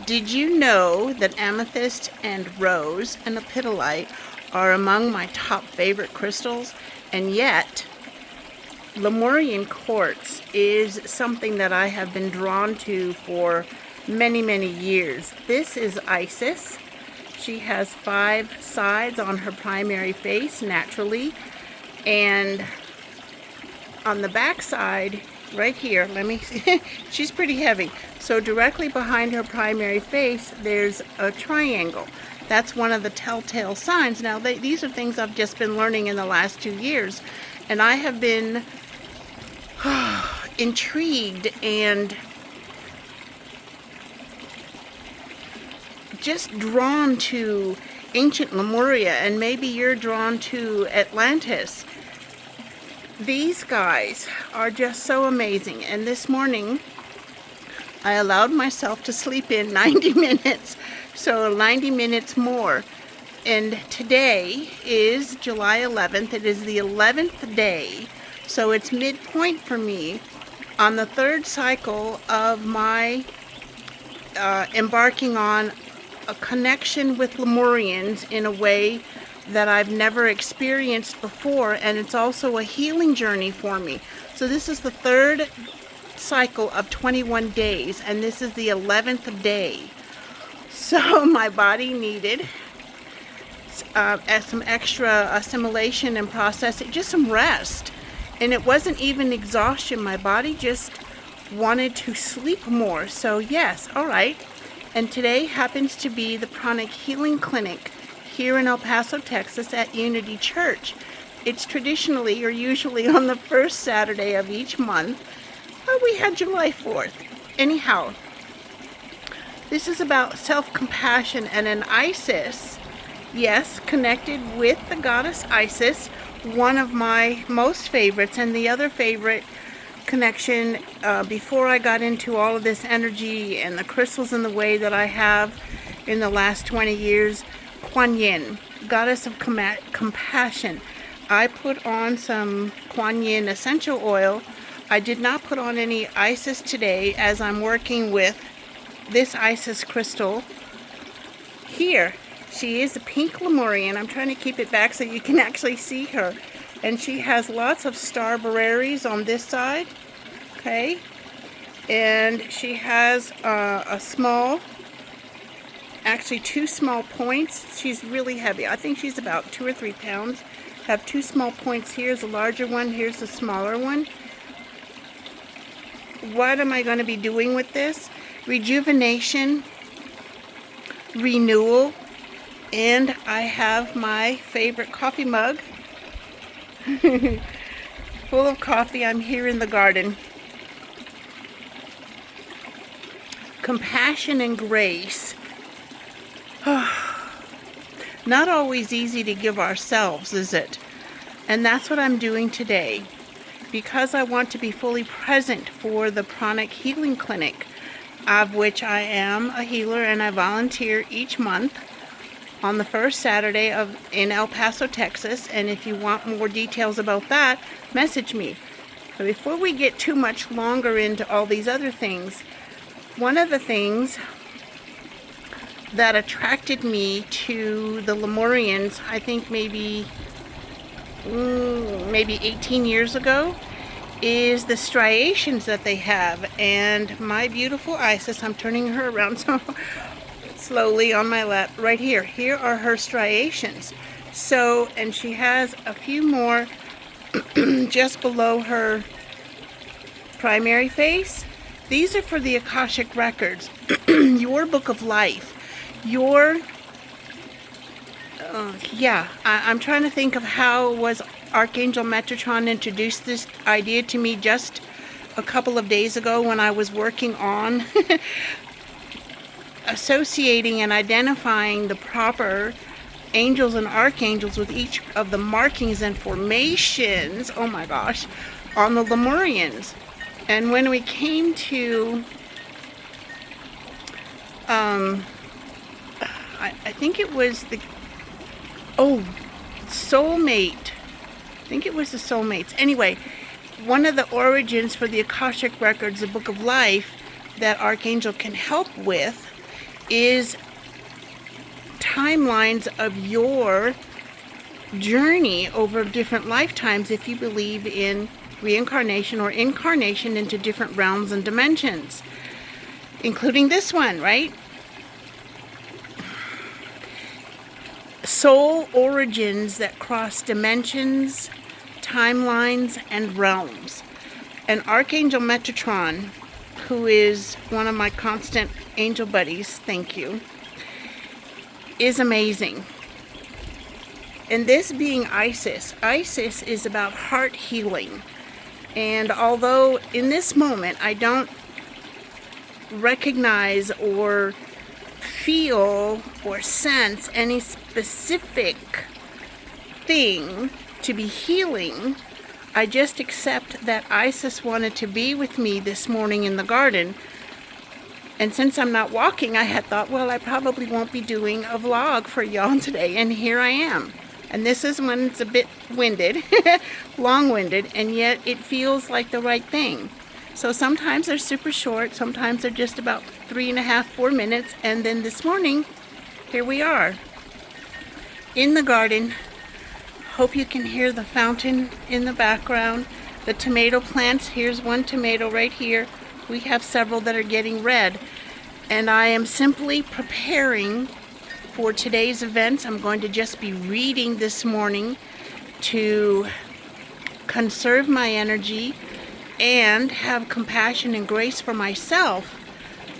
Did you know that amethyst and rose and lepidolite are among my top favorite crystals? And yet, Lemurian quartz is something that I have been drawn to for many, many years. This is Isis. She has 5 sides on her primary face naturally, and on the back side right here, let me see, she's pretty heavy. So directly behind her primary face, there's a triangle. That's one of the telltale signs. Now, these are things I've just been learning in the last 2 years, and I have been intrigued and just drawn to ancient Lemuria, and maybe you're drawn to Atlantis. These guys are just so amazing. And this morning I allowed myself to sleep in 90 minutes, so 90 minutes more. And today is July 11th. It is the 11th day, so it's midpoint for me on the 3rd cycle of my embarking on a connection with Lemurians in a way that I've never experienced before, and it's also a healing journey for me. So this is the 3rd cycle of 21 days, and this is the 11th day. So my body needed some extra assimilation and processing, just some rest. And it wasn't even exhaustion. My body just wanted to sleep more. So yes, all right. And today happens to be the pranic healing clinic here in El Paso, Texas at Unity Church. It's traditionally or usually on the 1st Saturday of each month. But we had July 4th. Anyhow, this is about self-compassion and an Isis, yes, connected with the goddess Isis, one of my most favorites, and the other favorite connection before I got into all of this energy and the crystals in the way that I have in the last 20 years, Quan Yin, goddess of compassion. I put on some Quan Yin essential oil. I did not put on any Isis today, as I'm working with this Isis crystal here. She is a pink Lemurian. I'm trying to keep it back so you can actually see her. And she has lots of star berries on this side. Okay. And she has a small, actually 2 small points. She's really heavy. I think she's about 2 or 3 pounds. Have 2 small points. Here's a larger one. Here's a smaller one. What am I going to be doing with this? Rejuvenation, renewal, and I have my favorite coffee mug full of coffee. I'm here in the garden. Compassion and grace. Not always easy to give ourselves, is it? And that's what I'm doing today, because I want to be fully present for the pranic healing clinic, of which I am a healer, and I volunteer each month on the 1st Saturday in El Paso, Texas. And if you want more details about that, message me. But before we get too much longer into all these other things, one of the things that attracted me to the Lemurians, I think maybe 18 years ago, is the striations that they have. And my beautiful Isis, I'm turning her around so slowly on my lap, right here. Here are her striations. So, and she has a few more just below her primary face. These are for the Akashic Records, your book of life, your, I'm trying to think of how was Archangel Metatron introduced this idea to me just a couple of days ago when I was working on associating and identifying the proper angels and archangels with each of the markings and formations, oh my gosh, on the Lemurians. And when we came to, I think it was the, soulmate. I think it was the soulmates. Anyway, one of the origins for the Akashic Records, the Book of Life, that Archangel can help with is timelines of your journey over different lifetimes, if you believe in reincarnation or incarnation into different realms and dimensions, including this one, right? Soul origins that cross dimensions, timelines, and realms. And Archangel Metatron, who is one of my constant angel buddies, thank you, is amazing. And this being Isis is about heart healing. And although in this moment I don't recognize or feel or sense any specific thing to be healing, I just accept that Isis wanted to be with me this morning in the garden. And since I'm not walking, I had thought, well, I probably won't be doing a vlog for y'all today. And here I am. And this is when it's a bit winded, long-winded, and yet it feels like the right thing. So sometimes they're super short, sometimes they're just about 3.5, 4 minutes, and then this morning, here we are in the garden. Hope you can hear the fountain in the background. The tomato plants, here's one tomato right here. We have several that are getting red. And I am simply preparing for today's events. I'm going to just be reading this morning to conserve my energy and have compassion and grace for myself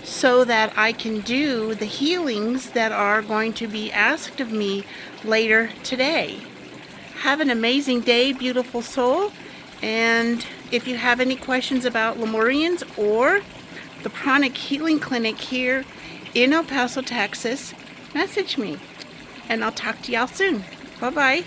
so that I can do the healings that are going to be asked of me later today. Have an amazing day, beautiful soul. And if you have any questions about Lemurians or the Pranic Healing Clinic here in El Paso, Texas, message me. And I'll talk to y'all soon. Bye-bye.